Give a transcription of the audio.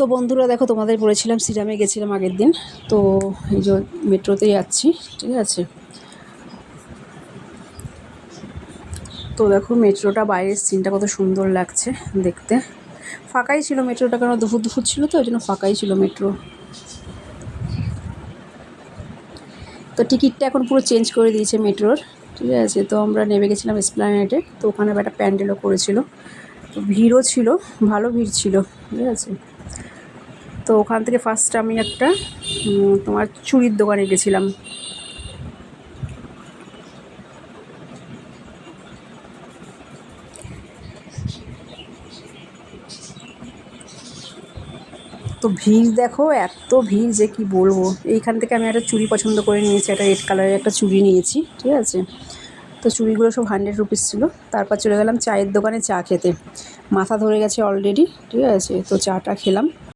তো বন্ধুরা দেখো, তোমাদের বলেছিলাম সিরামে গেছিলাম আগের দিন। তো এই যে মেট্রোতে যাচ্ছি, ঠিক আছে। তো দেখো মেট্রোটা, বাইরের সিনটা কত সুন্দর লাগছে দেখতে। ফাঁকাই ছিল মেট্রোটা, কারণ দুপুর দুপুর ছিল তো, ওই জন্য ফাঁকাই ছিল মেট্রো। তো টিকিটটা এখন পুরো চেঞ্জ করে দিয়েছে মেট্রোর, ঠিক আছে। তো আমরা নেমে গেছিলাম এসপ্ল্যানেডে। তো ওখানে একটা প্যান্ডেলও করেছিল, তো ভিড়ও ছিল, ভালো ভিড় ছিল, ঠিক আছে। তো ওখান থেকে ফার্স্ট আমি একটা তোমার চুড়ির দোকানে গেছিলাম। তো ভিড় দেখো, এত ভিড় যে কি বলবো। এইখান থেকে আমি একটা চুড়ি পছন্দ করে নিয়েছি, একটা রেড কালারের একটা চুড়ি নিয়েছি, ঠিক আছে। তো চুড়িগুলো সব 100 রুপিস ছিল। তারপর চলে গেলাম চায়ের দোকানে চা খেতে। মাথা ধরে গেছে অলরেডি, ঠিক আছে। তো চাটা খেলাম।